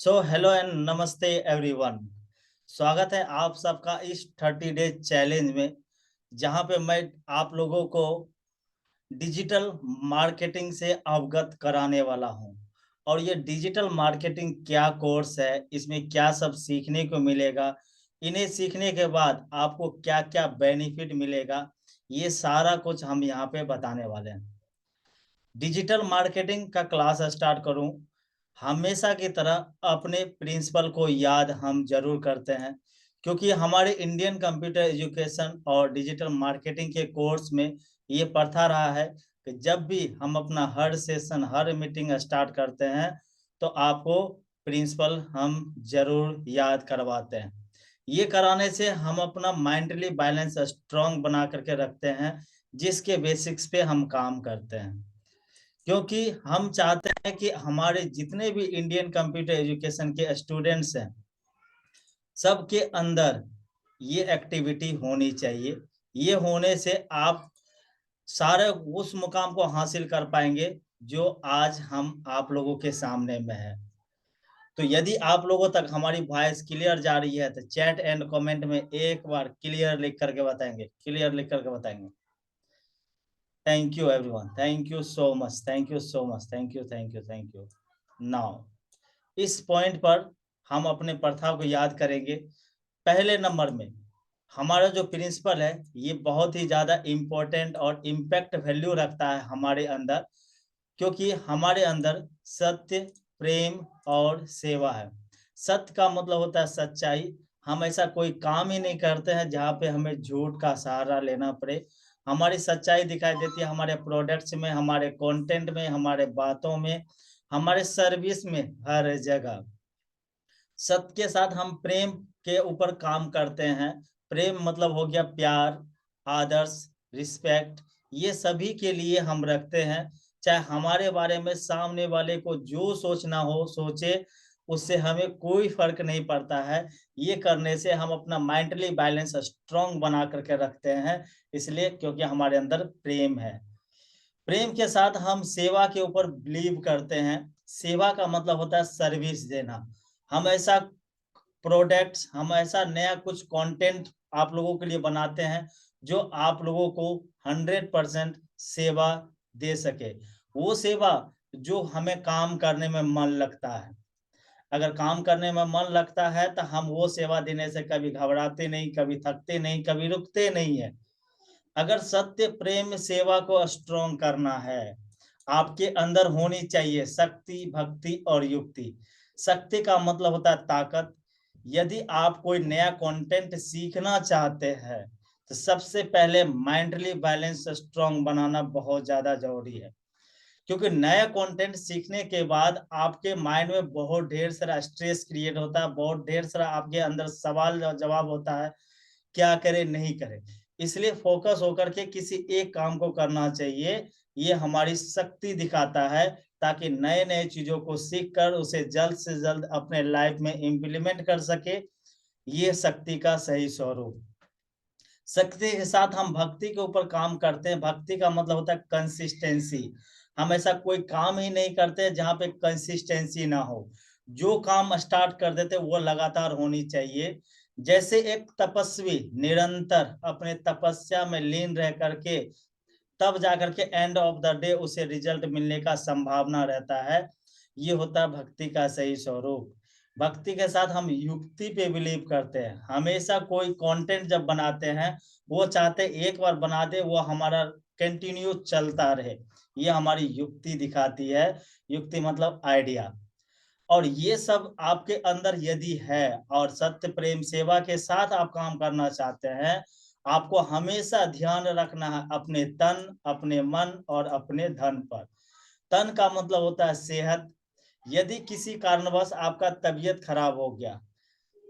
So hello and नमस्ते everyone. स्वागत है आप सबका इस 30 डेज चैलेंज में, जहां पे मैं आप लोगों को डिजिटल मार्केटिंग से अवगत कराने वाला हूं। और ये डिजिटल मार्केटिंग क्या कोर्स है, इसमें क्या सब सीखने को मिलेगा, इन्हें सीखने के बाद आपको क्या क्या बेनिफिट मिलेगा, ये सारा कुछ हम यहाँ पे बताने वाले हैं। डिजिटल मार्केटिंग का क्लास स्टार्ट करूं, हमेशा की तरह अपने प्रिंसिपल को याद हम जरूर करते हैं, क्योंकि हमारे इंडियन कंप्यूटर एजुकेशन और डिजिटल मार्केटिंग के कोर्स में ये प्रथा रहा है कि जब भी हम अपना हर सेशन हर मीटिंग स्टार्ट करते हैं तो आपको प्रिंसिपल हम जरूर याद करवाते हैं। ये कराने से हम अपना मेंटली बैलेंस स्ट्रांग बना करके रखते हैं, जिसके बेसिक्स पे हम काम करते हैं। क्योंकि हम चाहते हैं कि हमारे जितने भी इंडियन कंप्यूटर एजुकेशन के स्टूडेंट्स हैं, सबके अंदर ये एक्टिविटी होनी चाहिए। ये होने से आप सारे उस मुकाम को हासिल कर पाएंगे जो आज हम आप लोगों के सामने में है। तो यदि आप लोगों तक हमारी वॉइस क्लियर जा रही है तो चैट एंड कमेंट में एक बार क्लियर लिख करके बताएंगे, क्लियर लिख करके बताएंगे। Thank you everyone, thank you so much, thank you so much, thank you, thank you, thank you. Now इस पॉइंट पर हम अपने प्रथा को याद करेंगे। पहले नंबर में हमारा जो प्रिंसिपल है, ये बहुत ही ज़्यादा इम्पोर्टेंट और इम्पैक्ट वैल्यू रखता है हमारे अंदर, क्योंकि हमारे अंदर सत्य, प्रेम और सेवा है। सत्य का मतलब होता है सच्चाई। हम ऐसा कोई काम ही नहीं करते हैं जहाँ पे हमें झूठ का सहारा लेना पड़े। हमारी सच्चाई दिखाई देती है हमारे प्रोडक्ट्स में, हमारे कंटेंट में, हमारे बातों में, हमारे सर्विस में, हर जगह। सत्य के साथ हम प्रेम के ऊपर काम करते हैं। प्रेम मतलब हो गया प्यार, आदर्श, रिस्पेक्ट, ये सभी के लिए हम रखते हैं। चाहे हमारे बारे में सामने वाले को जो सोचना हो सोचे, उससे हमें कोई फर्क नहीं पड़ता है। ये करने से हम अपना मेंटली बैलेंस स्ट्रांग बना करके रखते हैं, इसलिए क्योंकि हमारे अंदर प्रेम है। प्रेम के साथ हम सेवा के ऊपर बिलीव करते हैं। सेवा का मतलब होता है सर्विस देना। हम ऐसा प्रोडक्ट्स, हम ऐसा नया कुछ कंटेंट आप लोगों के लिए बनाते हैं जो आप लोगों को 100% सेवा दे सके। वो सेवा जो हमें काम करने में मन लगता है। अगर काम करने में मन लगता है तो हम वो सेवा देने से कभी घबराते नहीं, कभी थकते नहीं, कभी रुकते नहीं है। अगर सत्य, प्रेम, सेवा को स्ट्रॉन्ग करना है, आपके अंदर होनी चाहिए शक्ति, भक्ति और युक्ति। शक्ति का मतलब होता है ताकत। यदि आप कोई नया कंटेंट सीखना चाहते हैं तो सबसे पहले मेंटली बैलेंस स्ट्रॉन्ग बनाना बहुत ज्यादा जरूरी है। क्योंकि नया कंटेंट सीखने के बाद आपके माइंड में बहुत ढेर सारा स्ट्रेस क्रिएट होता है, बहुत ढेर सारा आपके अंदर सवाल जवाब होता है, क्या करे नहीं करे। इसलिए फोकस होकर के किसी एक काम को करना चाहिए। ये हमारी शक्ति दिखाता है, ताकि नए नए चीजों को सीख कर उसे जल्द से जल्द अपने लाइफ में इम्प्लीमेंट कर सके। ये शक्ति का सही स्वरूप। शक्ति के साथ हम भक्ति के ऊपर काम करते हैं। भक्ति का मतलब होता है कंसिस्टेंसी। हम ऐसा कोई काम ही नहीं करते जहाँ पे कंसिस्टेंसी ना हो। जो काम स्टार्ट कर देते वो लगातार होनी चाहिए। जैसे एक तपस्वी निरंतर अपने तपस्या में लीन रह करके तब जाकर के एंड ऑफ द डे उसे रिजल्ट मिलने का संभावना रहता है। ये होता है भक्ति का सही स्वरूप। भक्ति के साथ हम युक्ति पे बिलीव करते हैं। हमेशा कोई कंटेंट जब बनाते हैं, वो चाहते एक बार बना दे, वो हमारा कंटिन्यू चलता रहे। ये हमारी युक्ति दिखाती है। युक्ति मतलब आइडिया। और ये सब आपके अंदर यदि है और सत्य, प्रेम, सेवा के साथ आप काम करना चाहते हैं, आपको हमेशा ध्यान रखना है अपने तन, अपने मन और अपने धन पर। तन का मतलब होता है सेहत। यदि किसी कारणवश आपका तबीयत खराब हो गया,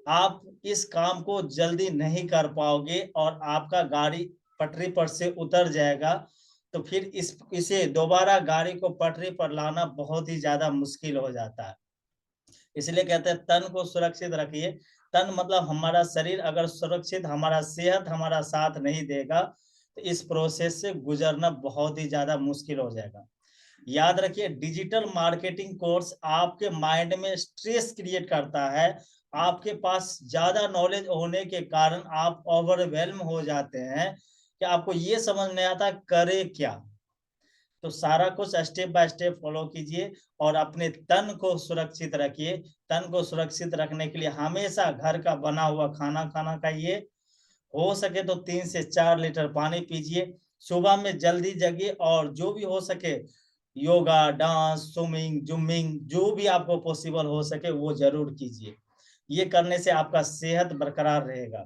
आप इस काम को जल्दी नहीं कर पाओगे और आपका गाड़ी पटरी पर से उतर जाएगा, तो फिर इसे दोबारा गाड़ी को पटरी पर लाना बहुत ही ज्यादा मुश्किल हो जाता है। इसलिए कहते हैं तन को सुरक्षित रखिए। तन मतलब हमारा शरीर अगर सुरक्षित, हमारा सेहत हमारा साथ नहीं देगा तो इस प्रोसेस से गुजरना बहुत ही ज्यादा मुश्किल हो जाएगा। याद रखिए, डिजिटल मार्केटिंग कोर्स आपके माइंड में स्ट्रेस क्रिएट करता है। आपके पास ज्यादा नॉलेज होने के कारण आप ओवरवेल्म हो जाते हैं कि आपको ये समझ नहीं आता करे क्या। तो सारा कुछ स्टेप बाय स्टेप फॉलो कीजिए और अपने तन को सुरक्षित रखिए। तन को सुरक्षित रखने के लिए हमेशा घर का बना हुआ खाना खाना खाइए। हो सके तो 3 से 4 लीटर पानी पीजिए। सुबह में जल्दी जगिए और जो भी हो सके योगा, डांस, स्विमिंग, जुम्मिंग, जो भी आपको पॉसिबल हो सके वो जरूर कीजिए। ये करने से आपका सेहत बरकरार रहेगा।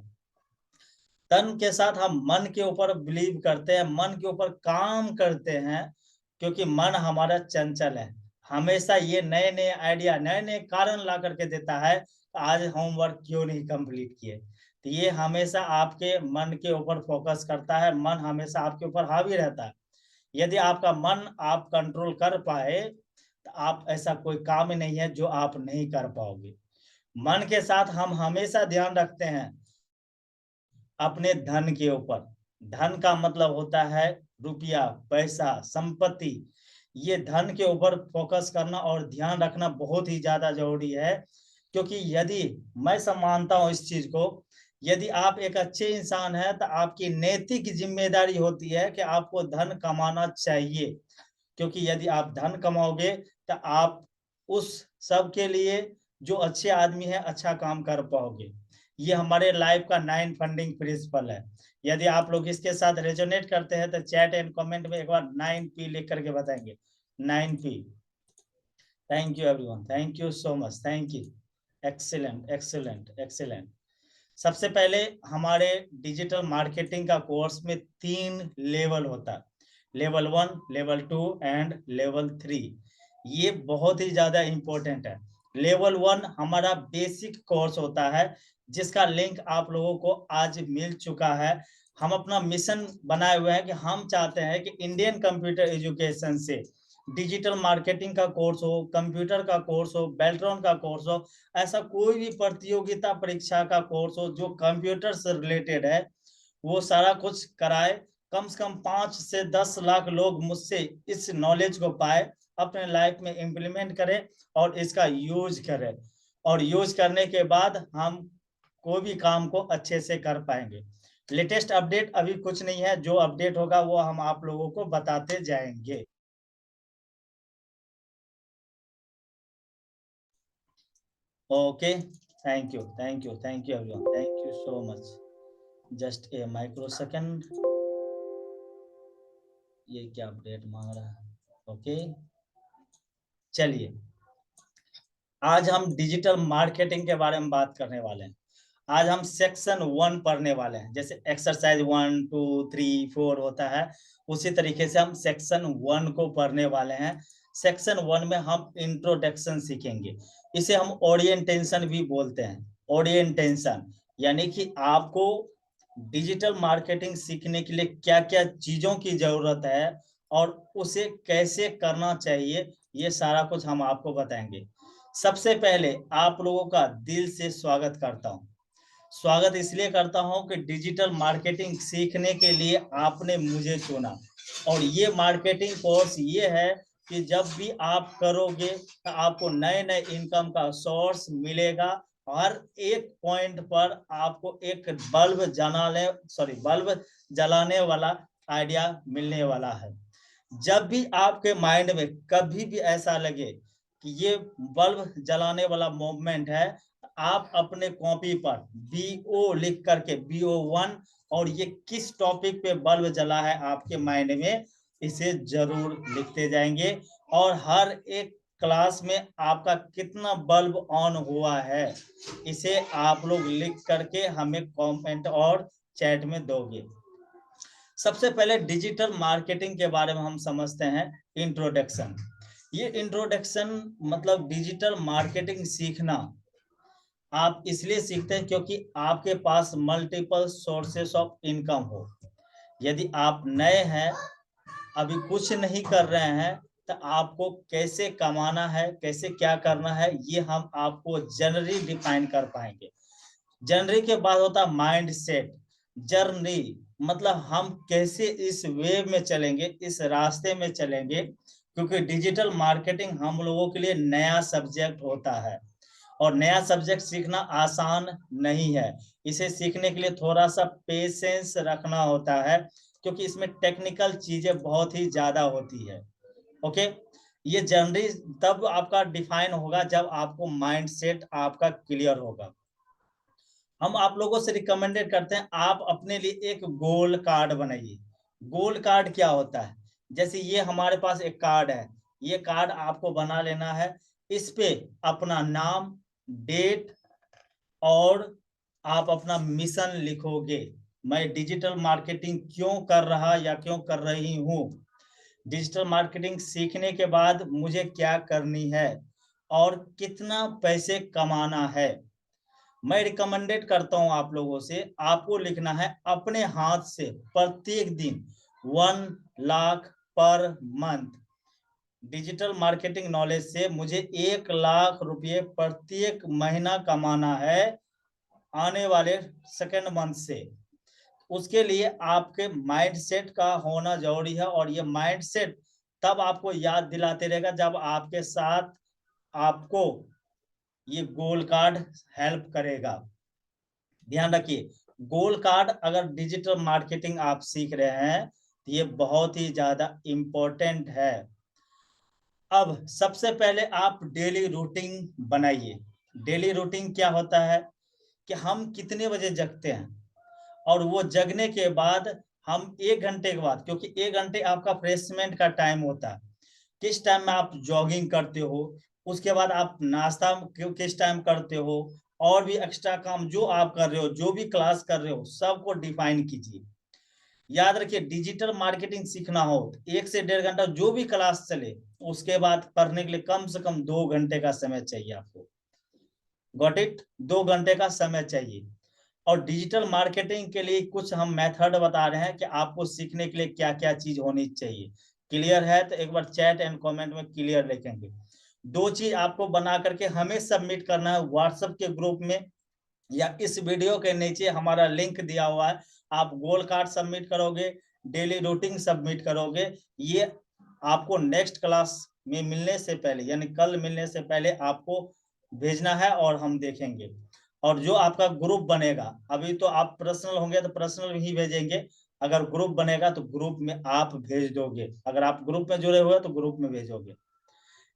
तन के साथ हम मन के ऊपर बिलीव करते हैं, मन के ऊपर काम करते हैं, क्योंकि मन हमारा चंचल है। हमेशा ये नए नए आइडिया, नए नए कारण ला करके देता है, आज होमवर्क क्यों नहीं कंप्लीट किए। तो ये हमेशा आपके मन के ऊपर फोकस करता है, मन हमेशा आपके ऊपर हावी रहता है। यदि आपका मन आप कंट्रोल कर पाए तो आप ऐसा कोई काम ही नहीं है जो आप नहीं कर पाओगे। मन के साथ हम हमेशा ध्यान रखते हैं अपने धन के ऊपर। धन का मतलब होता है रुपया, पैसा, संपत्ति। ये धन के ऊपर फोकस करना और ध्यान रखना बहुत ही ज्यादा जरूरी है, क्योंकि यदि मैं सब मानता हूं इस चीज को, यदि आप एक अच्छे इंसान हैं तो आपकी नैतिक जिम्मेदारी होती है कि आपको धन कमाना चाहिए। क्योंकि यदि आप धन कमाओगे तो आप उस सब के लिए जो अच्छे आदमी है अच्छा काम कर पाओगे। ये हमारे लाइफ का 9 फंडिंग प्रिंसिपल है। यदि आप लोग इसके साथ रेजोनेट करते हैं तो चैट एंड कमेंट में एक बार 9P लिख करके बताएंगे। 9P। Thank you everyone, thank you so much, thank you. Excellent excellent excellent. सबसे पहले हमारे डिजिटल मार्केटिंग का कोर्स में 3 लेवल होता है, लेवल 1, लेवल 2 एंड लेवल 3। ये बहुत ही ज्यादा इंपॉर्टेंट है। लेवल 1 हमारा बेसिक कोर्स होता है, जिसका लिंक आप लोगों को आज मिल चुका है। हम अपना मिशन बनाए हुए हैं कि हम चाहते हैं कि इंडियन कंप्यूटर एजुकेशन से डिजिटल मार्केटिंग का कोर्स हो, कंप्यूटर का कोर्स हो, बेल्ट्रॉन का कोर्स हो, ऐसा कोई भी प्रतियोगिता परीक्षा का कोर्स हो जो कंप्यूटर से रिलेटेड है, वो सारा कुछ कराए। कम से कम 5 से 10 लाख लोग मुझसे इस नॉलेज को पाए, अपने लाइफ में इम्प्लीमेंट करें और इसका यूज करें। और यूज करने के बाद हम कोई भी काम को अच्छे से कर पाएंगे। लेटेस्ट अपडेट अभी कुछ नहीं है, जो अपडेट होगा वो हम आप लोगों को बताते जाएंगे। Okay, thank you thank you thank you everyone, thank you so much. Just a micro second, ये क्या अपडेट मांग रहा है। ओके, चलिए आज हम डिजिटल मार्केटिंग के बारे में बात करने वाले हैं। आज हम सेक्शन 1 पढ़ने वाले हैं। जैसे एक्सरसाइज 1, 2, 3, 4 होता है, उसी तरीके से हम सेक्शन 1 को पढ़ने वाले हैं। सेक्शन 1 में हम इंट्रोडक्शन सीखेंगे। इसे हम ओरिएंटेशन भी बोलते हैं। ओरिएंटेशन यानी कि आपको डिजिटल मार्केटिंग सीखने के लिए क्या क्या चीजों की जरूरत है और उसे कैसे करना चाहिए, ये सारा कुछ हम आपको बताएंगे। सबसे पहले आप लोगों का दिल से स्वागत करता हूं। स्वागत इसलिए करता हूं कि डिजिटल मार्केटिंग सीखने के लिए आपने मुझे चुना। और ये मार्केटिंग कोर्स ये है कि जब भी आप करोगे तो आपको नए नए इनकम का सोर्स मिलेगा। हर एक पॉइंट पर आपको एक बल्ब जलाने वाला आइडिया मिलने वाला है। जब भी आपके माइंड में कभी भी ऐसा लगे कि ये बल्ब जलाने वाला मूवमेंट है, आप अपने कॉपी पर BO लिख करके BO1 और ये किस टॉपिक पे बल्ब जला है आपके माइंड में, इसे जरूर लिखते जाएंगे। और हर एक क्लास में आपका कितना बल्ब ऑन हुआ है, इसे आप लोग लिख करके हमें कमेंट और चैट में दोगे। सबसे पहले डिजिटल मार्केटिंग के बारे में हम समझते हैं इंट्रोडक्शन। ये इंट्रोडक्शन मतलब डिजिटल मार्केटिंग सीखना आप इसलिए सीखते हैं क्योंकि आपके पास मल्टीपल सोर्सेस ऑफ इनकम हो। यदि आप नए हैं, अभी कुछ नहीं कर रहे हैं, तो आपको कैसे कमाना है, कैसे क्या करना है, ये हम आपको जनरली डिफाइन कर पाएंगे। जनरली के बाद होता है माइंड सेट। जर्नी मतलब हम कैसे इस वे में चलेंगे, इस रास्ते में चलेंगे क्योंकि डिजिटल मार्केटिंग हम लोगों के लिए नया सब्जेक्ट होता है और नया सब्जेक्ट सीखना आसान नहीं है। इसे सीखने के लिए थोड़ा सा पेशेंस रखना होता है, क्योंकि इसमें टेक्निकल चीजें बहुत ही ज्यादा होती है। ओके, ये जनरली तब आपका डिफाइन होगा जब आपको माइंडसेट आपका क्लियर होगा। हम आप लोगों से रिकमेंडेड करते हैं आप अपने लिए एक गोल कार्ड बनाइए। गोल कार्ड क्या होता है? जैसे ये हमारे पास एक कार्ड है, ये कार्ड आपको बना लेना है। इस पे अपना नाम, डेट और आप अपना मिशन लिखोगे। मैं डिजिटल मार्केटिंग क्यों कर रहा या क्यों कर रही हूँ, डिजिटल मार्केटिंग सीखने के बाद मुझे क्या करनी है और कितना पैसे कमाना है। मैं रिकमेंडेड करता हूं आप लोगों से, आपको लिखना है अपने हाथ से प्रत्येक दिन 1 lakh per month. Digital marketing knowledge से मुझे 1 लाख रुपए प्रत्येक महीना कमाना है आने वाले सेकेंड मंथ से। उसके लिए आपके माइंडसेट का होना जरूरी है, और ये माइंडसेट तब आपको याद दिलाते रहेगा जब आपके साथ आपको ये गोल कार्ड हेल्प करेगा। ध्यान रखिए, गोल कार्ड अगर डिजिटल मार्केटिंग आप सीख रहे हैं तो ये बहुत ही ज्यादा इम्पोर्टेंट है। अब सबसे पहले आप डेली रूटीन बनाइए। डेली रूटीन क्या होता है कि हम कितने बजे जगते हैं, और वो जगने के बाद हम 1 घंटे के बाद, क्योंकि 1 घंटे आपका फ्रेशमेंट का टाइम होता है, किस टाइम में आप जॉगिंग करते हो, उसके बाद आप नाश्ता किस टाइम करते हो, और भी एक्स्ट्रा काम जो आप कर रहे हो, जो भी क्लास कर रहे हो, सबको डिफाइन कीजिए। याद रखिए, डिजिटल मार्केटिंग सीखना हो 1 से 1.5 घंटा जो भी क्लास चले, उसके बाद पढ़ने के लिए कम से कम 2 घंटे का समय चाहिए आपको। Got it? 2 घंटे का समय चाहिए। और डिजिटल मार्केटिंग के लिए कुछ हम मेथड बता रहे हैं कि आपको सीखने के लिए क्या क्या चीज होनी चाहिए। क्लियर है तो एक बार चैट एंड कमेंट में क्लियर लिखेंगे। 2 चीज आपको बना करके हमें सबमिट करना है व्हाट्सएप के ग्रुप में, या इस वीडियो के नीचे हमारा लिंक दिया हुआ है। आप गोल कार्ड सबमिट करोगे, डेली रूटीन सबमिट करोगे। ये आपको नेक्स्ट क्लास में मिलने से पहले, यानी कल मिलने से पहले आपको भेजना है और हम देखेंगे। और जो आपका ग्रुप बनेगा, अभी तो आप पर्सनल होंगे तो पर्सनल ही भेजेंगे, अगर ग्रुप बनेगा तो ग्रुप में आप भेज दोगे। अगर आप ग्रुप में जुड़े हुए तो ग्रुप में भेजोगे।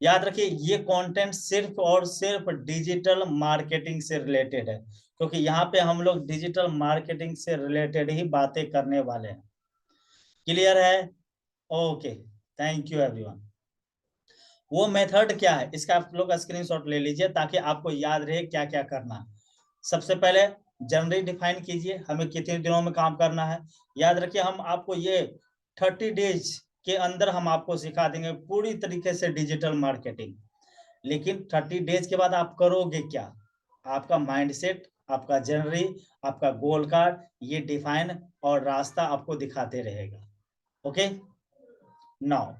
याद रखिए, ये कंटेंट सिर्फ और सिर्फ डिजिटल मार्केटिंग से रिलेटेड है, क्योंकि यहाँ पे हम लोग डिजिटल मार्केटिंग से रिलेटेड ही बातें करने वाले हैं। क्लियर है? Okay, thank you everyone. वो मेथड क्या है इसका आप लोग स्क्रीनशॉट ले लीजिए ताकि आपको याद रहे क्या क्या करना। सबसे पहले जनवरी डिफाइन कीजिए, हमें कितने दिनों में काम करना है। याद रखिए, हम आपको ये 30 डेज के अंदर हम आपको सिखा देंगे पूरी तरीके से डिजिटल मार्केटिंग। लेकिन 30 डेज के बाद आप करोगे क्या, आपका माइंडसेट, आपका जनवरी, आपका गोल कार्ड, ये डिफाइन और रास्ता आपको दिखाते रहेगा। ओके, नाउ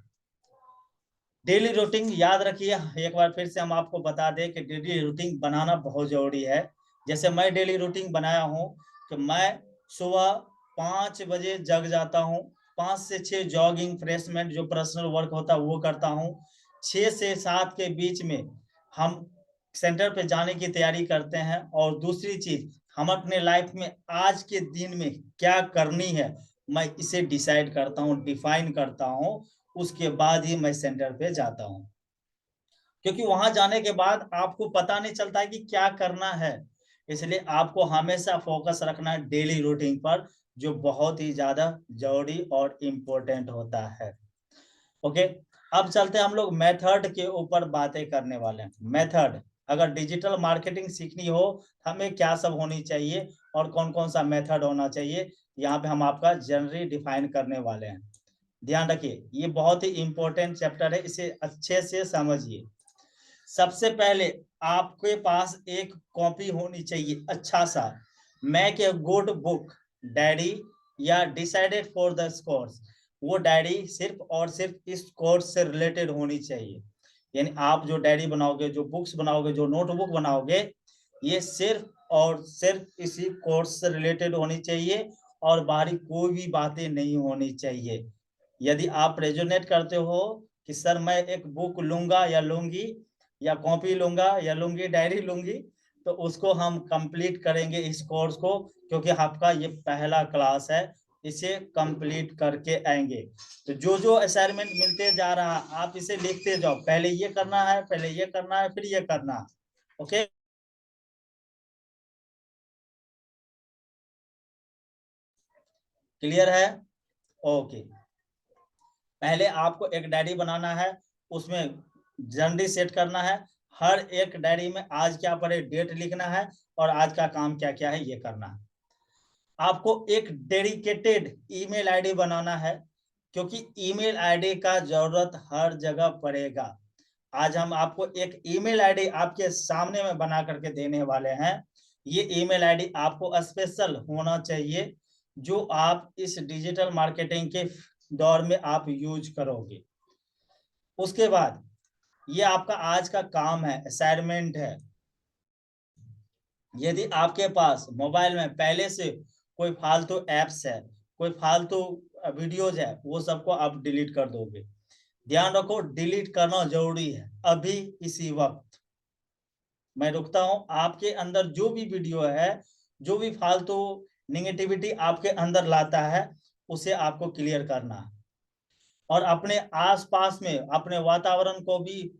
डेली रूटीन याद रखिए। एक बार फिर से हम आपको बता दें कि डेली रूटीन बनाना बहुत जरूरी है। जैसे मैं डेली रूटीन बनाया हूँ कि मैं सुबह 5 बजे जग जाता हूँ, 5 से 6 जॉगिंग फ्रेशमेंट जो पर्सनल वर्क होता है वो करता हूँ। 6 से 7 के बीच में हम सेंटर पे जाने की तैयारी करते हैं। और दूसरी चीज, हम अपने लाइफ में आज के दिन में क्या करनी है, मैं इसे डिसाइड करता हूँ, डिफाइन करता हूँ। उसके बाद ही मैं सेंटर पे जाता हूँ, क्योंकि वहां जाने के बाद आपको पता नहीं चलता है कि क्या करना है। इसलिए आपको हमेशा फोकस रखना है डेली रूटीन पर, जो बहुत ही ज्यादा जरूरी और इम्पोर्टेंट होता है। ओके, अब चलते हैं हम लोग मेथड के ऊपर बातें करने वाले हैं। मेथड, अगर डिजिटल मार्केटिंग सीखनी हो हमें क्या सब होनी चाहिए और कौन कौन सा मेथड होना चाहिए, यहाँ पे हम आपका जनरली डिफाइन करने वाले हैं। ध्यान रखिए, ये बहुत ही इंपॉर्टेंट चैप्टर है, इसे अच्छे से समझिए। सबसे पहले आपके पास एक कॉपी होनी चाहिए अच्छा सा, make a good book diary या डिसाइडेड फॉर द कोर्स। वो डायरी सिर्फ और सिर्फ इस कोर्स से रिलेटेड होनी चाहिए। यानी आप जो डायरी बनाओगे, जो बुक्स बनाओगे, जो नोटबुक बनाओगे, ये सिर्फ और सिर्फ इसी कोर्स से रिलेटेड होनी चाहिए, और बाहरी कोई भी बातें नहीं होनी चाहिए। यदि आप रेजोनेट करते हो कि सर मैं एक बुक लूंगा या लूंगी, या कॉपी लूंगा या लूंगी, डायरी लूंगी, तो उसको हम कंप्लीट करेंगे इस कोर्स को, क्योंकि आपका ये पहला क्लास है, इसे कंप्लीट करके आएंगे। तो जो जो असाइनमेंट मिलते जा रहा है आप इसे लिखते जाओ, पहले ये करना है, पहले ये करना है, फिर ये करना है। ओके, क्लियर है? ओके, पहले आपको एक डायरी बनाना है, उसमें जनरली सेट करना है, हर एक डायरी में आज क्या पढ़े डेट लिखना है, और आज का काम क्या क्या है ये करना है। आपको एक डेडिकेटेड ईमेल आईडी बनाना है, क्योंकि ईमेल आईडी का जरूरत हर जगह पड़ेगा। आज हम आपको एक ईमेल आईडी आपके सामने में बना करके देने वाले हैं। ये ईमेल आईडी आपको स्पेशल होना चाहिए, जो आप इस डिजिटल मार्केटिंग के दौर में आप यूज करोगे। उसके बाद ये आपका आज का काम है, असाइनमेंट है। यदि आपके पास मोबाइल में पहले से कोई फालतू एप्स है, कोई फालतू वीडियोज है, वो सबको आप डिलीट कर दोगे। ध्यान रखो, डिलीट करना जरूरी है अभी इसी वक्त। मैं रुकता हूं, आपके अंदर जो भी वीडियो है, जो भी फालतू निगेटिविटी आपके अंदर लाता है, उसे आपको क्लियर करना है। और अपने आसपास में अपने वातावरण को भी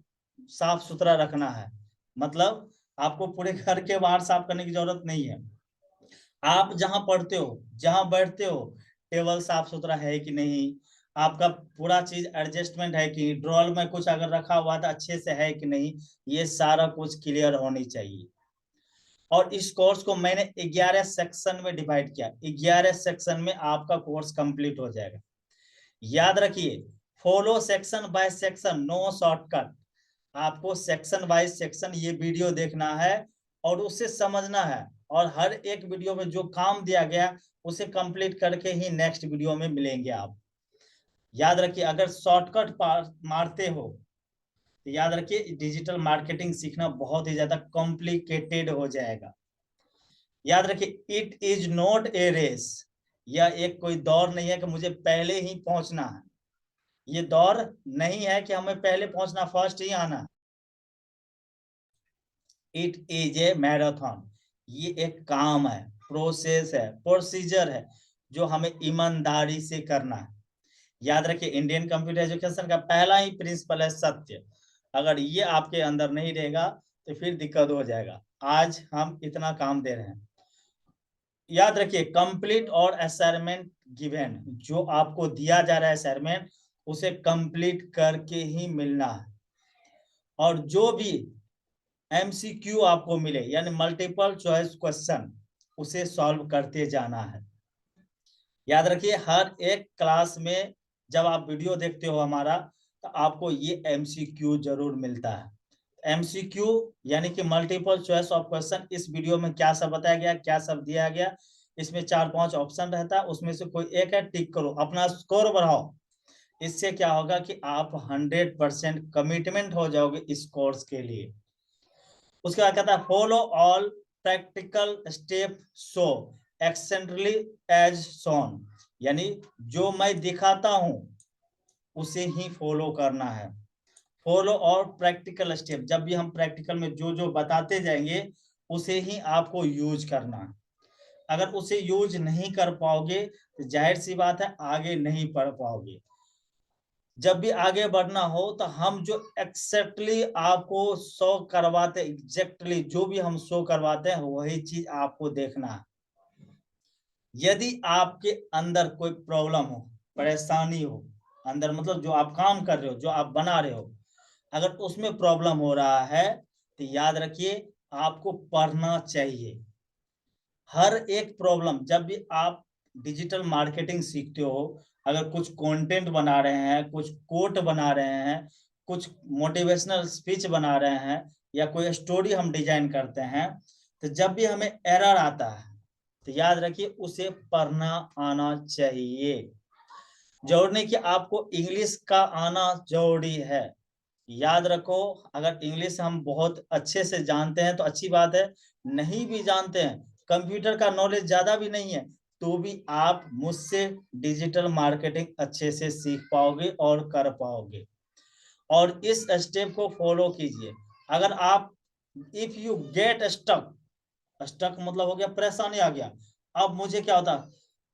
साफ सुथरा रखना है। मतलब आपको पूरे घर के बाहर साफ करने की जरूरत नहीं है। आप जहां पढ़ते हो, जहां बैठते हो, टेबल साफ सुथरा है कि नहीं, आपका पूरा चीज एडजस्टमेंट है कि, ड्रॉर में कुछ अगर रखा हुआ था अच्छे से है कि नहीं, ये सारा कुछ क्लियर होनी चाहिए। और इस कोर्स को मैंने 11 सेक्शन में डिवाइड किया, 11 सेक्शन में आपका कोर्स कंप्लीट हो जाएगा। याद रखिए, follow section by section, no shortcut. आपको सेक्शन बाय सेक्शन ये वीडियो देखना है और उसे समझना है, और हर एक वीडियो में जो काम दिया गया उसे कंप्लीट करके ही नेक्स्ट वीडियो में मिलेंगे आप। याद रखिए, अगर शॉर्टकट मारते हो तो याद रखिए डिजिटल मार्केटिंग सीखना बहुत ही ज्यादा कॉम्प्लिकेटेड हो जाएगा। याद रखिए, it is not a race. यह एक कोई दौड़ नहीं है कि मुझे पहले ही पहुंचना है। ये दौड़ नहीं है कि हमें पहले पहुंचना, फर्स्ट ही आना। It is a marathon. ये एक काम है, प्रोसेस है, प्रोसीजर है, जो हमें ईमानदारी से करना है। याद रखिए, इंडियन कंप्यूटर एजुकेशन का पहला ही प्रिंसिपल है सत्य। अगर ये आपके अंदर नहीं रहेगा तो फिर दिक्कत हो जाएगा। आज हम इतना काम दे रहे हैं। याद रखिए, कंप्लीट और असाइनमेंट गिवन, जो आपको दिया जा रहा है असाइनमेंट, उसे कंप्लीट करके ही मिलना है। और जो भी एमसीक्यू आपको मिले, यानी मल्टीपल चॉइस क्वेश्चन, उसे सॉल्व करते जाना है। याद रखिए, हर एक क्लास में जब आप वीडियो देखते हो हमारा, तो आपको ये एमसीक्यू जरूर मिलता है। एमसीक्यू यानी कि मल्टीपल चॉइस ऑफ क्वेश्चन, इस वीडियो में क्या सब बताया गया, क्या सब दिया गया, इसमें 4-5 ऑप्शन रहता है, उसमें से कोई एक है, टिक करो, अपना स्कोर बढ़ाओ। इससे क्या होगा कि आप 100% कमिटमेंट हो जाओगे इस कोर्स के लिए। उसके बाद कहता है, follow all practical step so eccentrically as soon, यानी जो मैं दिखाता हूं उसे ही फॉलो करना है। फॉलो और प्रैक्टिकल स्टेप, जब भी हम प्रैक्टिकल में जो जो बताते जाएंगे उसे ही आपको यूज करना है। अगर उसे यूज नहीं कर पाओगे तो जाहिर सी बात है आगे नहीं बढ़ पाओगे। जब भी आगे बढ़ना हो तो हम जो एक्सेक्टली आपको शो करवाते, एग्जैक्टली जो भी हम शो करवाते हैं वही चीज आपको देखना है। यदि आपके अंदर कोई प्रॉब्लम हो, परेशानी हो अंदर, मतलब जो आप काम कर रहे हो, जो आप बना रहे हो, अगर उसमें प्रॉब्लम हो रहा है तो याद रखिए आपको पढ़ना चाहिए। हर एक प्रॉब्लम, जब भी आप डिजिटल मार्केटिंग सीखते हो, अगर कुछ कंटेंट बना रहे हैं, कुछ कोट बना रहे हैं, कुछ मोटिवेशनल स्पीच बना रहे हैं, या कोई स्टोरी हम डिजाइन करते हैं, तो जब भी हमें एरर आता है तो याद रखिए उसे पढ़ना आना चाहिए। जरूरी नहीं कि आपको इंग्लिश का आना जरूरी है। याद रखो, अगर इंग्लिश हम बहुत अच्छे से जानते हैं तो अच्छी बात है, नहीं भी जानते हैं, कंप्यूटर का नॉलेज ज्यादा भी नहीं है, तो भी आप मुझसे डिजिटल मार्केटिंग अच्छे से सीख पाओगे और कर पाओगे। और इस स्टेप को फॉलो कीजिए। अगर आप if you get stuck, stuck मतलब हो गया परेशानी आ गया, अब मुझे क्या होता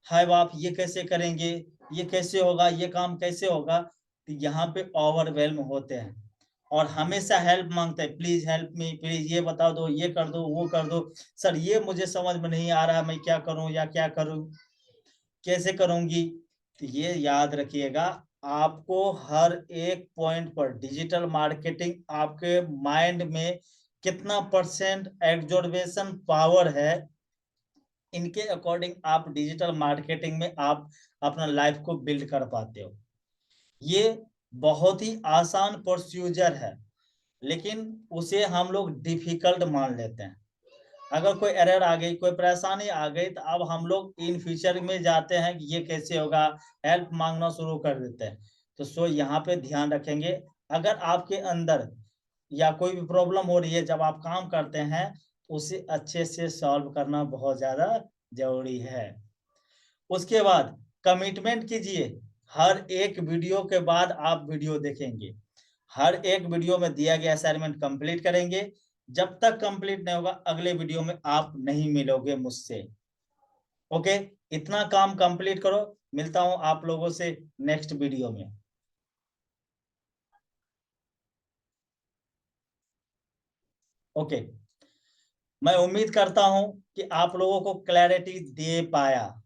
है बाप ये कैसे करेंगे, ये कैसे होगा, ये काम कैसे होगा, तो यहाँ पे ओवरवेल्म होते हैं और हमेशा हेल्प मांगते हैं, प्लीज हेल्प मी, प्लीज ये बता दो, ये कर दो, वो कर दो, सर ये मुझे समझ में नहीं आ रहा, मैं क्या करूं या क्या करूं, कैसे करूंगी। तो ये याद रखिएगा, आपको हर एक पॉइंट पर डिजिटल मार्केटिंग आपके माइंड में कितना परसेंट एब्जॉर्बेशन पावर है, इनके अकॉर्डिंग आप डिजिटल मार्केटिंग में आप अपना लाइफ को बिल्ड कर पाते हो। ये बहुत ही आसान प्रोसीजर है, लेकिन उसे हम लोग डिफिकल्ट मान लेते हैं। अगर कोई एरर आ गई, कोई परेशानी आ गई, तो अब हम लोग इन फ्यूचर में जाते हैं कि ये कैसे होगा, हेल्प मांगना शुरू कर देते हैं। तो सो यहाँ पे ध्यान रखेंगे, अगर आपके अंदर या कोई भी प्रॉब्लम हो रही है जब आप काम करते हैं, तो उसे अच्छे से सॉल्व करना बहुत ज्यादा जरूरी है। उसके बाद कमिटमेंट कीजिए, हर एक वीडियो के बाद आप वीडियो देखेंगे, हर एक वीडियो में दिया गया असाइनमेंट कंप्लीट करेंगे। जब तक कंप्लीट नहीं होगा अगले वीडियो में आप नहीं मिलोगे मुझसे। ओके, इतना काम कंप्लीट करो, मिलता हूं आप लोगों से नेक्स्ट वीडियो में। ओके, मैं उम्मीद करता हूं कि आप लोगों को क्लैरिटी दे पाया।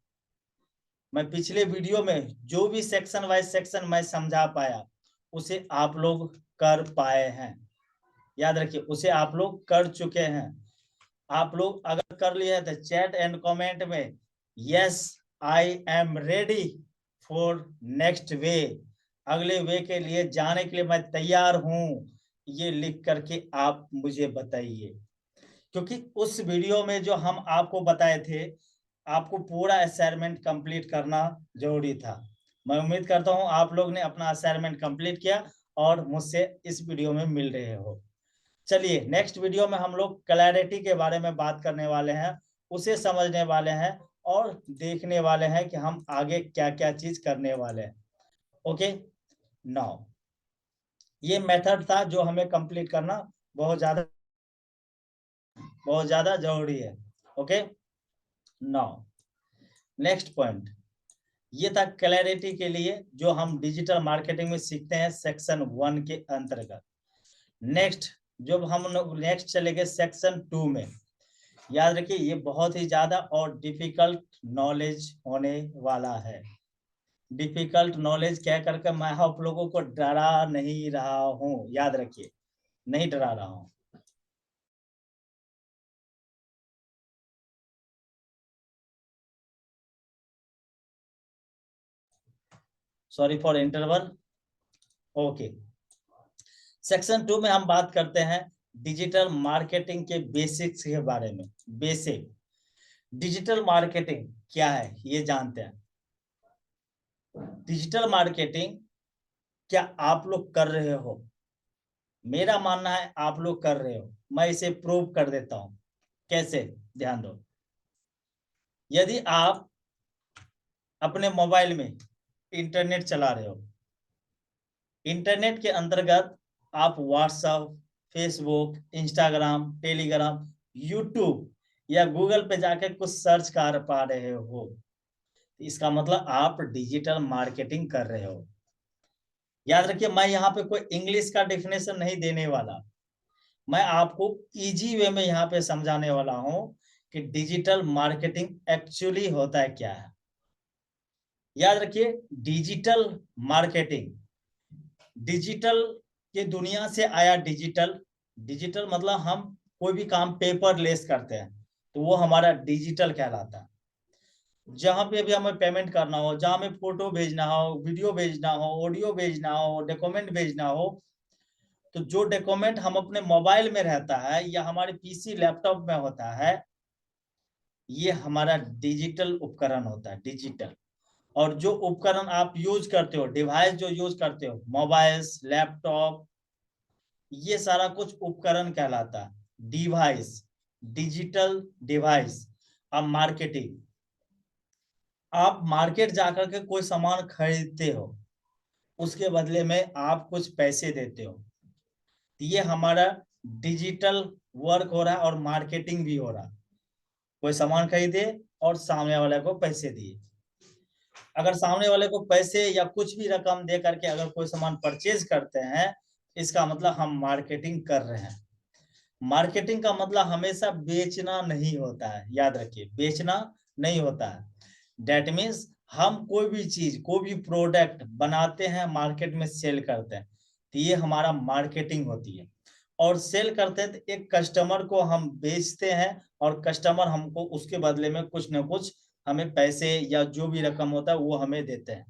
मैं पिछले वीडियो में जो भी सेक्शन वाइज सेक्शन मैं समझा पाया उसे आप लोग कर पाए हैं, याद रखिए उसे आप लोग कर चुके हैं। आप लोग अगर कर लिए हैं तो चैट एंड कमेंट में yes I am ready for next way, अगले वे के लिए जाने के लिए मैं तैयार हूं, ये लिख करके आप मुझे बताइए। क्योंकि उस वीडियो में जो हम आपको बताए थे, आपको पूरा असाइनमेंट कंप्लीट करना जरूरी था। मैं उम्मीद करता हूं आप लोग ने अपना असाइनमेंट कंप्लीट किया और मुझसे इस वीडियो में मिल रहे हो। चलिए नेक्स्ट वीडियो में हम लोग क्लैरिटी के बारे में बात करने वाले हैं, उसे समझने वाले हैं और देखने वाले हैं कि हम आगे क्या क्या चीज करने वाले हैं। ओके, नाउ ये मेथड था जो हमें कंप्लीट करना बहुत ज्यादा जरूरी है। ओके, नाउ नेक्स्ट पॉइंट ये था क्लैरिटी के लिए जो हम डिजिटल मार्केटिंग में सीखते हैं सेक्शन 1 के अंतर्गत। नेक्स्ट जब हम लोग नेक्स्ट चले गए सेक्शन 2 में, याद रखिए ये बहुत ही ज्यादा और डिफिकल्ट नॉलेज होने वाला है। डिफिकल्ट नॉलेज कह करके मैं आप लोगों को डरा नहीं रहा हूं, याद रखिए नहीं डरा रहा हूं। Sorry for interval. Okay, section 2 में हम बात करते हैं डिजिटल मार्केटिंग के बेसिक्स के बारे में। बेसिक डिजिटल मार्केटिंग क्या है ये जानते हैं। डिजिटल मार्केटिंग क्या आप लोग कर रहे हो? मेरा मानना है आप लोग कर रहे हो, मैं इसे प्रूव कर देता हूं। कैसे, ध्यान दो। यदि आप अपने मोबाइल में इंटरनेट चला रहे हो, इंटरनेट के अंतर्गत आप WhatsApp, Facebook, Instagram, Telegram, YouTube या गूगल पे जाके कुछ सर्च कर पा रहे हो, इसका मतलब आप डिजिटल मार्केटिंग कर रहे हो। याद रखिए मैं यहाँ पे कोई इंग्लिश का डेफिनेशन नहीं देने वाला, मैं आपको इजी वे में यहाँ पे समझाने वाला हूँ कि डिजिटल मार्केटिंग एक्चुअली होता है क्या है। याद रखिए डिजिटल मार्केटिंग, डिजिटल के दुनिया से आया डिजिटल। डिजिटल मतलब हम कोई भी काम पेपर लेस करते हैं तो वो हमारा डिजिटल कहलाता है। जहां पे भी हमें पेमेंट करना हो, जहां हमें फोटो भेजना हो, वीडियो भेजना हो, ऑडियो भेजना हो, डॉक्यूमेंट भेजना हो, तो जो डॉक्यूमेंट हम अपने मोबाइल में रहता है या हमारे पीसी लैपटॉप में होता है, ये हमारा डिजिटल उपकरण होता है, डिजिटल। और जो उपकरण आप यूज करते हो, डिवाइस जो यूज करते हो, मोबाइल्स, लैपटॉप, ये सारा कुछ उपकरण कहलाता है, डिवाइस, डिजिटल डिवाइस। अब मार्केटिंग, आप मार्केट जाकर के कोई सामान खरीदते हो, उसके बदले में आप कुछ पैसे देते हो। ये हमारा डिजिटल वर्क हो रहा है और मार्केटिंग भी हो रहा है। कोई सामान खरीदे और सामने वाले को पैसे दिए। अगर सामने वाले को पैसे या कुछ भी रकम दे करके अगर कोई सामान परचेज करते हैं, इसका मतलब हम मार्केटिंग कर रहे हैं। मार्केटिंग का मतलब हमेशा बेचना नहीं होता है, याद रखिए, बेचना नहीं होता है। दैट मीन्स हम कोई भी चीज, कोई भी प्रोडक्ट बनाते हैं, मार्केट में सेल करते हैं, तो ये हमारा मार्केटिंग होती है। और सेल करते हैं तो एक कस्टमर को हम बेचते हैं और कस्टमर हमको उसके बदले में कुछ ना कुछ हमें पैसे या जो भी रकम होता है वो हमें देते हैं।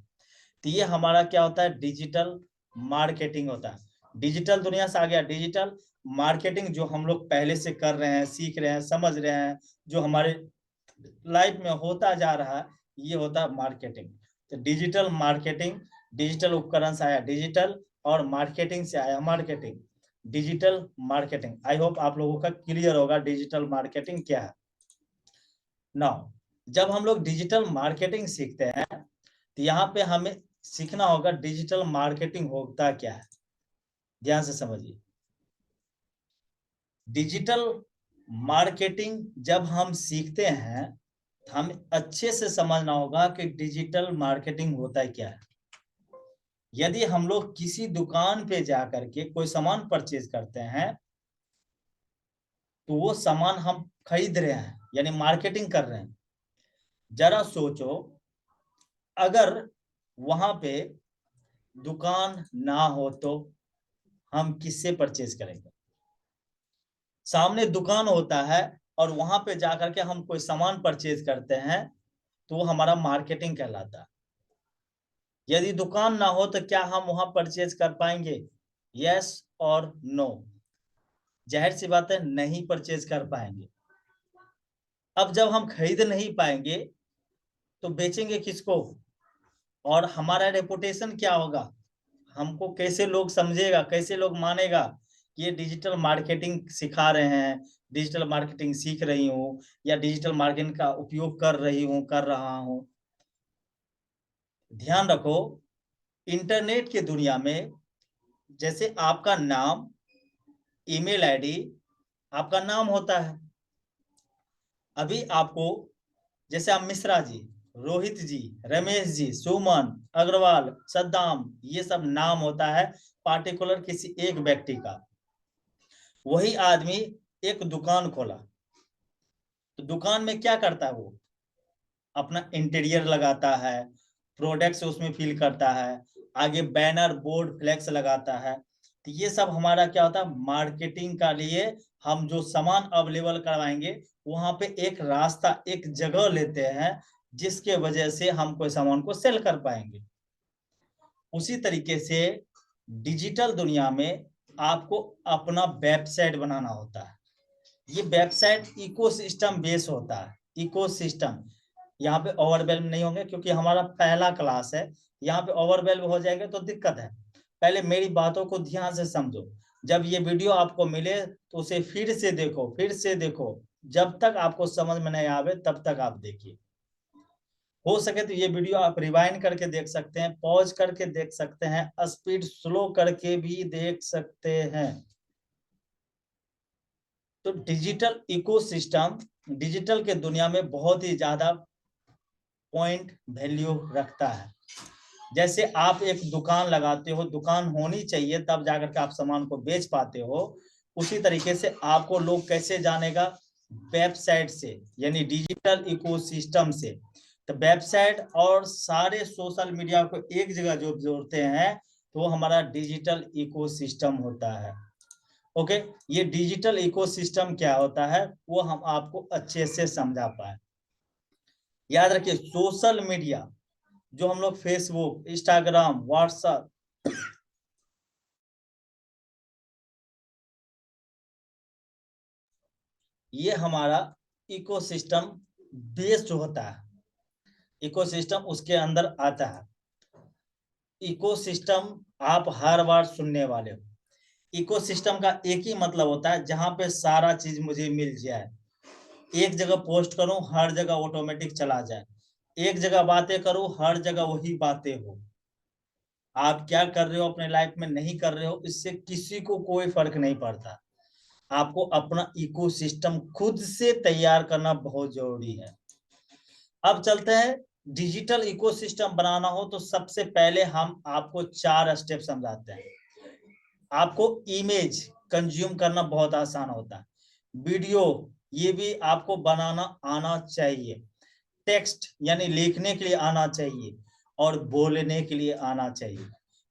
तो ये हमारा क्या होता है, डिजिटल मार्केटिंग होता है। डिजिटल दुनिया से आ गया डिजिटल मार्केटिंग, जो हम लोग पहले से कर रहे हैं, सीख रहे हैं, समझ रहे हैं, जो हमारे लाइफ में होता जा रहा है, ये होता है मार्केटिंग। तो डिजिटल मार्केटिंग, डिजिटल उपकरण से आया डिजिटल, और मार्केटिंग से आया marketing, digital marketing. I hope आप लोगों का क्लियर होगा डिजिटल मार्केटिंग क्या है। नाउ जब हम लोग डिजिटल मार्केटिंग सीखते हैं तो यहाँ पे हमें सीखना होगा डिजिटल मार्केटिंग होता क्या है। ध्यान से समझिए, डिजिटल मार्केटिंग जब हम सीखते हैं तो हमें अच्छे से समझना होगा कि डिजिटल मार्केटिंग होता है क्या है। यदि हम लोग किसी दुकान पे जाकर के कोई सामान परचेज करते हैं, तो वो सामान हम खरीद रहे हैं, यानी मार्केटिंग कर रहे हैं। जरा सोचो, अगर वहां पे दुकान ना हो तो हम किससे परचेज करेंगे। सामने दुकान होता है और वहां पे जाकर के हम कोई सामान परचेज करते हैं, तो वो हमारा मार्केटिंग कहलाता है। यदि दुकान ना हो तो क्या हम वहां परचेज कर पाएंगे? यस और नो? जाहिर सी बात है, नहीं परचेज कर पाएंगे। अब जब हम खरीद नहीं पाएंगे तो बेचेंगे किसको? और हमारा रेपुटेशन क्या होगा? हमको कैसे लोग समझेगा, कैसे लोग मानेगा कि ये डिजिटल मार्केटिंग सिखा रहे हैं, डिजिटल मार्केटिंग सीख रही हूँ, या डिजिटल मार्केटिंग का उपयोग कर रही हूँ, कर रहा हूँ। ध्यान रखो, इंटरनेट की दुनिया में जैसे आपका नाम, ईमेल आईडी आपका नाम होता है। अभी आपको, जैसे आप मिश्रा जी, रोहित जी, रमेश जी, सुमन, अग्रवाल, सद्दाम, ये सब नाम होता है पार्टिकुलर किसी एक व्यक्ति का। वही आदमी एक दुकान खोला, तो दुकान में क्या करता है? वो अपना इंटीरियर लगाता है, प्रोडक्ट्स उसमें फिल करता है, आगे बैनर, बोर्ड, फ्लेक्स लगाता है। तो ये सब हमारा क्या होता है, मार्केटिंग का लिए हम जो सामान अवेलेबल करवाएंगे, वहां पे एक रास्ता, एक जगह लेते हैं, जिसके वजह से हम कोई सामान को सेल कर पाएंगे। उसी तरीके से डिजिटल दुनिया में आपको अपना वेबसाइट बनाना होता है। ये वेबसाइट इकोसिस्टम बेस होता है। इकोसिस्टम, यहाँ पे ओवरवेल्म नहीं होंगे क्योंकि हमारा पहला क्लास है। यहाँ पे ओवरवेल्म हो जाएंगे तो दिक्कत है। पहले मेरी बातों को ध्यान से समझो। जब ये वीडियो आपको मिले तो उसे फिर से देखो, फिर से देखो। जब तक आपको समझ में नहीं आवे तब तक आप देखिए। हो सके तो ये वीडियो आप रिवाइंड करके देख सकते हैं, पॉज करके देख सकते हैं, स्पीड स्लो करके भी देख सकते हैं। तो डिजिटल इकोसिस्टम डिजिटल के दुनिया में बहुत ही ज्यादा पॉइंट वैल्यू रखता है। जैसे आप एक दुकान लगाते हो, दुकान होनी चाहिए तब जाकर के आप सामान को बेच पाते हो। उसी तरीके से आपको लोग कैसे जानेगा? वेबसाइट से, यानी डिजिटल इकोसिस्टम से। तो वेबसाइट और सारे सोशल मीडिया को एक जगह जो जोड़ते हैं, तो वो हमारा डिजिटल इकोसिस्टम होता है। ओके, ये डिजिटल इकोसिस्टम क्या होता है वो हम आपको अच्छे से समझा पाए। याद रखिए, सोशल मीडिया जो हम लोग फेसबुक, इंस्टाग्राम, व्हाट्सएप, ये हमारा इकोसिस्टम बेस जो होता है, इकोसिस्टम उसके अंदर आता है। इकोसिस्टम आप हर बार सुनने वाले हो। इकोसिस्टम का एक ही मतलब होता है, जहां पे सारा चीज मुझे मिल जाए। एक जगह पोस्ट करूं, हर जगह ऑटोमेटिक चला जाए। एक जगह बातें करूं, हर जगह वही बातें हो। आप क्या कर रहे हो अपने लाइफ में, नहीं कर रहे हो, इससे किसी को कोई फर्क नहीं पड़ता। आपको अपना इकोसिस्टम खुद से तैयार करना बहुत जरूरी है। अब चलते हैं, डिजिटल इकोसिस्टम बनाना हो तो सबसे पहले हम आपको 4 स्टेप समझाते हैं। आपको इमेज कंज्यूम करना बहुत आसान होता है, वीडियो ये भी आपको बनाना आना चाहिए, टेक्स्ट यानी लिखने के लिए आना चाहिए, और बोलने के लिए आना चाहिए।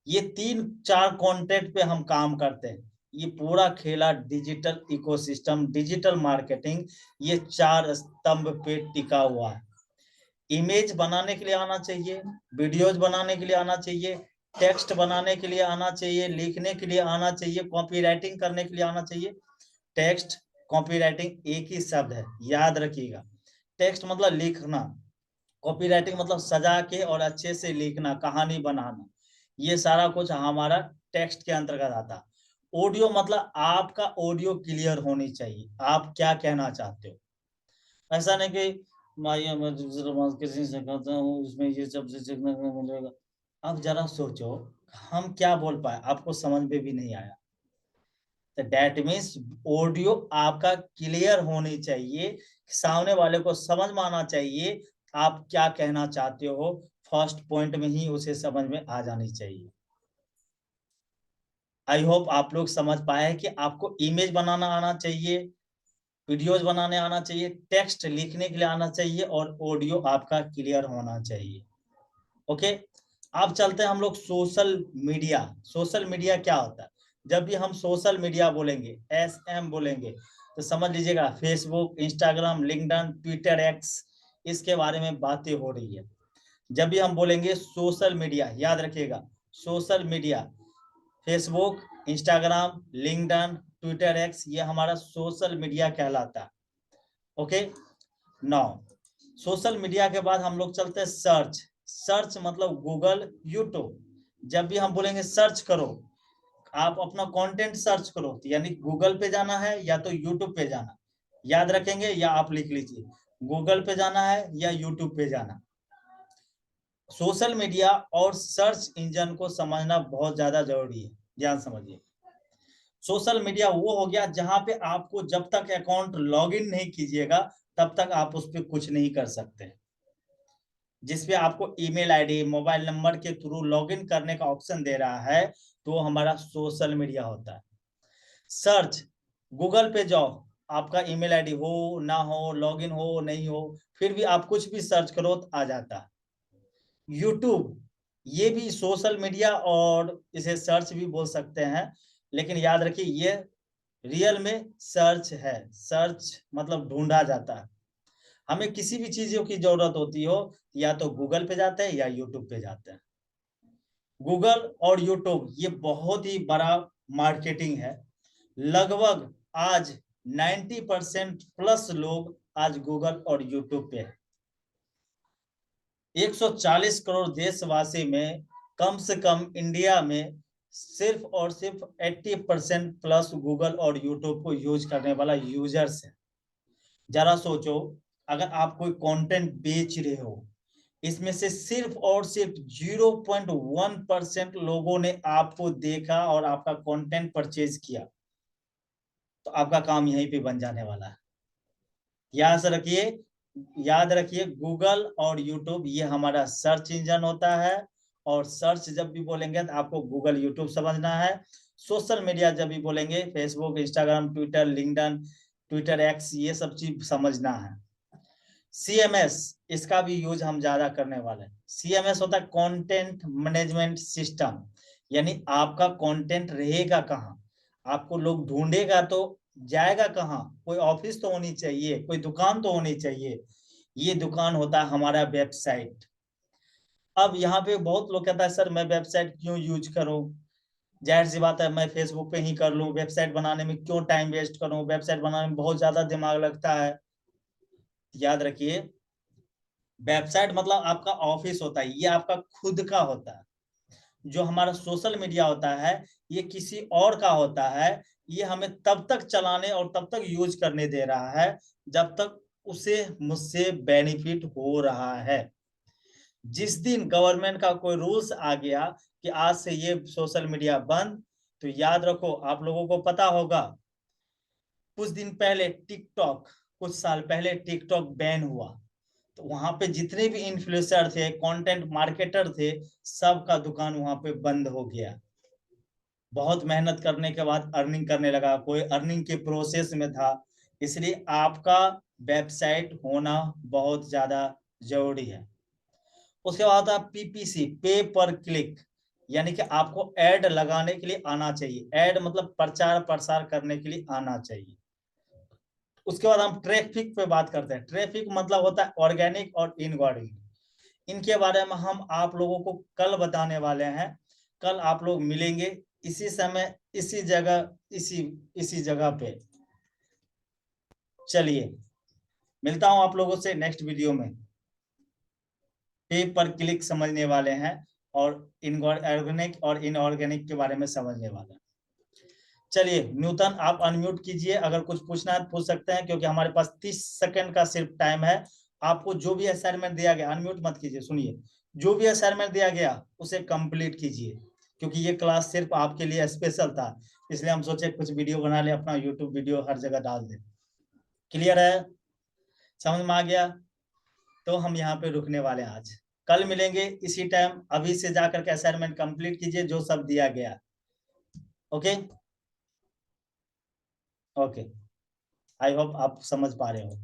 ये 3-4 कंटेंट पे हम काम करते हैं। ये पूरा खेला डिजिटल इकोसिस्टम, डिजिटल मार्केटिंग, ये 4 स्तंभ पे टिका हुआ है। इमेज बनाने के लिए आना चाहिए, वीडियोज बनाने के लिए आना चाहिए, टेक्स्ट बनाने के लिए आना चाहिए, लिखने के लिए आना चाहिए, कॉपी राइटिंग करने के लिए आना चाहिए। टेक्स्ट, कॉपी राइटिंग एक ही शब्द है, याद रखिएगा। टेक्स्ट मतलब लिखना, कॉपी राइटिंग मतलब सजा के और अच्छे से लिखना, कहानी बनाना, ये सारा कुछ हमारा टेक्स्ट के अंतर्गत आता। ऑडियो मतलब आपका ऑडियो क्लियर होनी चाहिए, आप क्या कहना चाहते हो। ऐसा नहीं कि माया मैं किसी से कहता हूँ उसमें ये सब से सीखने को मिलेगा। अब जरा सोचो, हम क्या बोल पाए, आपको समझ में भी नहीं आया। तो दैट मीन्स ऑडियो आपका क्लियर होनी चाहिए, सामने वाले को समझ में आना चाहिए आप क्या कहना चाहते हो, फर्स्ट पॉइंट में ही उसे समझ में आ जानी चाहिए। आई होप आप लोग समझ पाए कि आपको इमेज बनाना आना चाहिए, वीडियोज बनाने आना चाहिए, टेक्स्ट लिखने के लिए आना चाहिए, और ऑडियो आपका क्लियर होना चाहिए। ओके, अब चलते हैं हम लोग सोशल मीडिया। सोशल मीडिया क्या होता है? जब भी हम सोशल मीडिया बोलेंगे, SM बोलेंगे, तो समझ लीजिएगा Facebook, Instagram, LinkedIn, Twitter, x, इसके बारे में बातें हो रही है। जब भी हम बोलेंगे सोशल मीडिया, याद रखिएगा, social media, Facebook, Instagram, LinkedIn, Twitter, x, ये हमारा सोशल मीडिया कहलाता है। ओके, नाउ सोशल मीडिया के बाद हम लोग चलते हैं सर्च। सर्च मतलब गूगल, यूट्यूब। जब भी हम बोलेंगे सर्च करो, आप अपना कंटेंट सर्च करो, तो यानी गूगल पे जाना है या तो यूट्यूब पे जाना, याद रखेंगे या आप लिख लीजिए, गूगल पे जाना है या यूट्यूब पे जाना। सोशल मीडिया और सर्च इंजन को समझना बहुत ज्यादा जरूरी है, ध्यान समझिए। सोशल मीडिया वो हो गया जहां पे आपको जब तक अकाउंट लॉगिन नहीं कीजिएगा तब तक आप उस पर कुछ नहीं कर सकते, जिसपे आपको ईमेल आईडी, मोबाइल नंबर के थ्रू लॉगिन करने का ऑप्शन दे रहा है, तो हमारा सोशल मीडिया होता है। सर्च, गूगल पे जाओ, आपका ईमेल आईडी हो ना हो, लॉगिन हो नहीं हो, फिर भी आप कुछ भी सर्च करो तो आ जाता है। यूट्यूब, ये भी सोशल मीडिया और इसे सर्च भी बोल सकते हैं, लेकिन याद रखिए ये रियल में सर्च है। सर्च मतलब ढूंढा जाता है। हमें किसी भी चीजों की जरूरत होती हो, या तो गूगल पे जाते हैं या यूट्यूब पे जाते हैं। गूगल और यूट्यूब ये बहुत ही बड़ा मार्केटिंग है। लगभग आज 90% प्लस लोग आज गूगल और यूट्यूब पे है। 140 करोड़ देशवासी में कम से कम इंडिया में सिर्फ और सिर्फ 80% प्लस गूगल और यूट्यूब को यूज करने वाला यूजर्स है। जरा सोचो, अगर आप कोई कंटेंट बेच रहे हो, इसमें से सिर्फ और सिर्फ 0.1% लोगों ने आपको देखा और आपका कंटेंट परचेज किया, तो आपका काम यहीं पे बन जाने वाला है। याद रखिए, याद रखिए, गूगल और यूट्यूब ये हमारा सर्च इंजन होता है, और सर्च जब भी बोलेंगे तो आपको गूगल यूट्यूब समझना है। सोशल मीडिया जब भी बोलेंगे Facebook, Instagram, Twitter, LinkedIn, Twitter, x, ये सब चीज समझना है। CMS, इसका भी यूज हम ज्यादा करने वाले हैं। CMS होता है कंटेंट मैनेजमेंट सिस्टम, यानी आपका कंटेंट रहेगा कहाँ, आपको लोग ढूंढेगा तो जाएगा कहाँ, कोई ऑफिस तो होनी चाहिए, कोई दुकान तो होनी चाहिए, ये दुकान होता है हमारा वेबसाइट। अब यहाँ पे बहुत लोग कहता है सर मैं वेबसाइट क्यों यूज करूं, जाहिर सी बात है मैं फेसबुक पे ही कर लूं, वेबसाइट बनाने में क्यों टाइम वेस्ट करूं, वेबसाइट बनाने में बहुत ज्यादा दिमाग लगता है। याद रखिए, वेबसाइट मतलब आपका ऑफिस होता है, ये आपका खुद का होता है। जो हमारा सोशल मीडिया होता है ये किसी और का होता है, ये हमें तब तक चलाने और तब तक यूज करने दे रहा है जब तक उसे मुझसे बेनिफिट हो रहा है। जिस दिन गवर्नमेंट का कोई रूल्स आ गया कि आज से ये सोशल मीडिया बंद। तो याद रखो, आप लोगों को पता होगा कुछ दिन पहले टिकटॉक, कुछ साल पहले टिकटॉक बैन हुआ, तो वहां पे जितने भी इन्फ्लुएंसर थे, कंटेंट मार्केटर थे, सबका दुकान वहां पे बंद हो गया। बहुत मेहनत करने के बाद अर्निंग करने लगा, कोई अर्निंग के प्रोसेस में था। इसलिए आपका वेबसाइट होना बहुत ज्यादा जरूरी है। उसके बाद आप पीपीसी, पे पर क्लिक, यानी कि आपको ऐड लगाने के लिए आना चाहिए। ऐड मतलब प्रचार प्रसार करने के लिए आना चाहिए। उसके बाद हम ट्रैफिक पे बात करते हैं। ट्रैफिक मतलब होता है ऑर्गेनिक और इनऑर्गेनिक। इनके बारे में हम आप लोगों को कल बताने वाले हैं। कल आप लोग मिलेंगे इसी समय, इसी जगह, इसी जगह पे। चलिए, मिलता हूं आप लोगों से नेक्स्ट वीडियो में। पे पर क्लिक समझने वाले हैं और ऑर्गेनिक और इनऑर्गेनिक के बारे में समझने वाले हैं। चलिए नूतन, आप अनम्यूट कीजिए, अगर कुछ पूछना है तो पूछ सकते हैं, क्योंकि हमारे पास 30 सेकंड का सिर्फ टाइम है। आपको जो भी असाइनमेंट दिया गया, अनम्यूट मत कीजिए, सुनिए, जो भी असाइनमेंट दिया गया उसे कंप्लीट कीजिए, क्योंकि ये क्लास सिर्फ आपके लिए स्पेशल था। इसलिए हम सोचे कुछ वीडियो बना ले, अपना यूट्यूब वीडियो हर जगह डाल दे। क्लियर है? समझ में आ गया? तो हम यहाँ पे रुकने वाले हैं आज। कल मिलेंगे इसी टाइम। अभी से जाकर के असाइनमेंट कंप्लीट कीजिए जो सब दिया गया। ओके ओके, आई होप आप समझ पा रहे हो।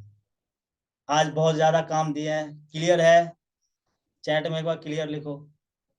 आज बहुत ज्यादा काम दिए हैं। क्लियर है? चैट में एक बार क्लियर लिखो।